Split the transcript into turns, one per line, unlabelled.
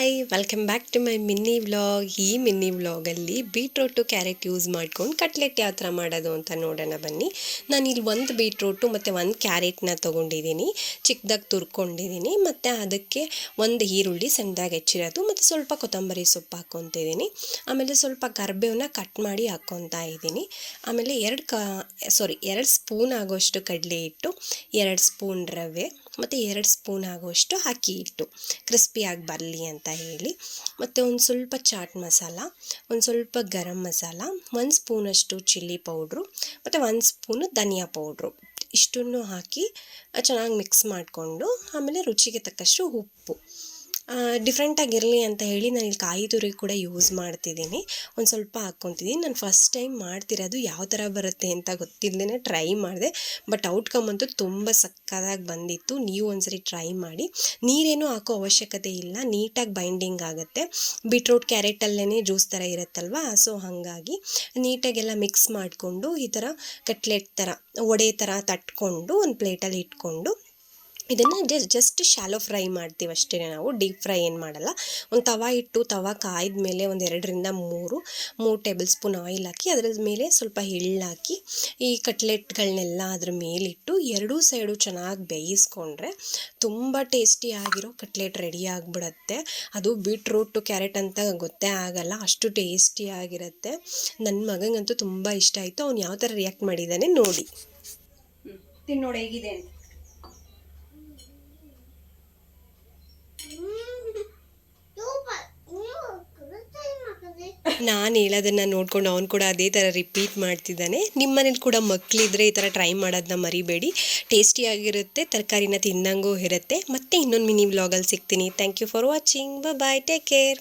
Hi welcome back to my mini vlog. ಈ mini ವ್ಲಾಗಲ್ಲಿ beetroot carrot use ಮಾಡ್ಕೊಂಡು cutlet ಯಾವ ಥರ ಮಾಡೋದು ಅಂತ ನೋಡೋಣ ಬನ್ನಿ. ನಾನಿಲ್ಲಿ ಒಂದು ಬೀಟ್ರೋಟು ಮತ್ತು ಒಂದು ಕ್ಯಾರೆಟ್ನ ತೊಗೊಂಡಿದ್ದೀನಿ, ಚಿಕ್ಕದಾಗಿ ತುರ್ಕೊಂಡಿದ್ದೀನಿ. ಮತ್ತು ಅದಕ್ಕೆ ಒಂದು ಈರುಳ್ಳಿ ಸಣ್ಣದಾಗಿ ಹೆಚ್ಚಿರೋದು ಮತ್ತು ಸ್ವಲ್ಪ ಕೊತ್ತಂಬರಿ ಸೊಪ್ಪು ಹಾಕ್ಕೊತಿದ್ದೀನಿ. ಆಮೇಲೆ ಸ್ವಲ್ಪ ಕರಿಬೇವನ್ನ ಕಟ್ ಮಾಡಿ ಹಾಕ್ಕೊತಾ ಇದ್ದೀನಿ. ಆಮೇಲೆ ಎರಡು ಸ್ಪೂನ್ ಆಗೋಷ್ಟು ಕಡಲೆ ಹಿಟ್ಟು, 2 ಸ್ಪೂನ್ ರವೆ ಮತ್ತು 2 ಸ್ಪೂನ್ ಆಗೋಷ್ಟು ಅಕ್ಕಿ ಹಿಟ್ಟು ಕ್ರಿಸ್ಪಿಯಾಗಿ ಬರಲಿ ಅಂತ ಹೇಳಿ. ಮತ್ತು ಒಂದು ಸ್ವಲ್ಪ ಚಾಟ್ ಮಸಾಲ, ಒಂದು ಸ್ವಲ್ಪ ಗರಂ ಮಸಾಲ, 1 ಸ್ಪೂನಷ್ಟು ಚಿಲ್ಲಿ ಪೌಡ್ರು ಮತ್ತು 1 ಸ್ಪೂನು ಧನಿಯಾ ಪೌಡ್ರು, ಇಷ್ಟನ್ನು ಹಾಕಿ ಚೆನ್ನಾಗಿ ಮಿಕ್ಸ್ ಮಾಡಿಕೊಂಡು ಆಮೇಲೆ ರುಚಿಗೆ ತಕ್ಕಷ್ಟು ಉಪ್ಪು. ಡಿಫ್ರೆಂಟಾಗಿರಲಿ ಅಂತ ಹೇಳಿ ನಾನಿಲ್ಲಿ ಕಾಯಿ ತುರಿ ಕೂಡ ಯೂಸ್ ಮಾಡ್ತಿದ್ದೀನಿ, ಒಂದು ಸ್ವಲ್ಪ ಹಾಕ್ಕೊತಿದ್ದೀನಿ. ನಾನು ಫಸ್ಟ್ ಟೈಮ್ ಮಾಡ್ತಿರೋದು, ಯಾವ ಥರ ಬರುತ್ತೆ ಅಂತ ಗೊತ್ತಿಲ್ಲದೇ ಟ್ರೈ ಮಾಡಿದೆ. ಬಟ್ ಔಟ್ಕಮ್ ಅಂತೂ ತುಂಬ ಸಕ್ಕತ್ತಾಗಿ ಬಂದಿತ್ತು. ನೀವು ಒಂದ್ಸರಿ ಟ್ರೈ ಮಾಡಿ. ನೀರೇನೂ ಹಾಕೋ ಅವಶ್ಯಕತೆ ಇಲ್ಲ, ನೀಟಾಗಿ ಬೈಂಡಿಂಗ್ ಆಗುತ್ತೆ. ಬೀಟ್ರೂಟ್ ಕ್ಯಾರೆಟಲ್ಲೇ ಜ್ಯೂಸ್ ಥರ ಇರುತ್ತಲ್ವ, ಸೊ ಹಾಗಾಗಿ ನೀಟಾಗೆಲ್ಲ ಮಿಕ್ಸ್ ಮಾಡಿಕೊಂಡು ಈ ಥರ ಕಟ್ಲೆಟ್ ಥರ ವಡೆ ಥರ ತಟ್ಕೊಂಡು ಒಂದು ಪ್ಲೇಟಲ್ಲಿ ಇಟ್ಕೊಂಡು ಇದನ್ನು ಜಸ್ಟ್ ಶಾಲೋ ಫ್ರೈ ಮಾಡ್ತೀವಿ ಅಷ್ಟೇ. ನಾವು ಡೀಪ್ ಫ್ರೈ ಏನು ಮಾಡಲ್ಲ. ಒಂದು ತವ ಕಾಯ್ದ ಮೇಲೆ ಒಂದು 2ರಿಂದ 3 ಟೇಬಲ್ ಸ್ಪೂನ್ ಆಯಿಲ್ ಹಾಕಿ ಅದರ ಮೇಲೆ ಸ್ವಲ್ಪ ಎಳ್ಳು ಹಾಕಿ ಈ ಕಟ್ಲೆಟ್ಗಳನ್ನೆಲ್ಲ ಅದ್ರ ಮೇಲಿಟ್ಟು ಎರಡೂ ಸೈಡು ಚೆನ್ನಾಗಿ ಬೇಯಿಸ್ಕೊಂಡ್ರೆ ತುಂಬ ಟೇಸ್ಟಿಯಾಗಿರೋ ಕಟ್ಲೆಟ್ ರೆಡಿ ಆಗಿಬಿಡುತ್ತೆ. ಅದು ಬೀಟ್ರೂಟು ಕ್ಯಾರೆಟ್ ಅಂತ ಗೊತ್ತೇ ಆಗಲ್ಲ, ಅಷ್ಟು ಟೇಸ್ಟಿಯಾಗಿರುತ್ತೆ. ನನ್ನ ಮಗನಿಗಂತೂ ತುಂಬ ಇಷ್ಟ ಆಯಿತು. ಅವ್ನು ಯಾವ ಥರ ರಿಯಾಕ್ಟ್ ಮಾಡಿದ್ದಾನೆ ನೋಡಿ.
ತಿನ್ನೋಡು ಹೇಗಿದೆ ಅಂತ.
ನಾನು ಹೇಳೋದನ್ನು ನೋಡ್ಕೊಂಡು ಅವ್ನು ಕೂಡ ಅದೇ ಥರ ರಿಪೀಟ್ ಮಾಡ್ತಿದ್ದಾನೆ. ನಿಮ್ಮ ಮನೇಲಿ ಕೂಡ ಮಕ್ಕಳಿದ್ರೆ ಈ ಥರ ಟ್ರೈ ಮಾಡೋದನ್ನ ಮರಿಬೇಡಿ. ಟೇಸ್ಟಿಯಾಗಿರುತ್ತೆ, ತರಕಾರಿನ ತಿನ್ನಂಗೂ ಇರುತ್ತೆ. ಮತ್ತೆ ಇನ್ನೊಂದು ಮಿನಿ ವ್ಲಾಗಲ್ಲಿ ಸಿಗ್ತೀನಿ. Thank you for watching. Bye, take care.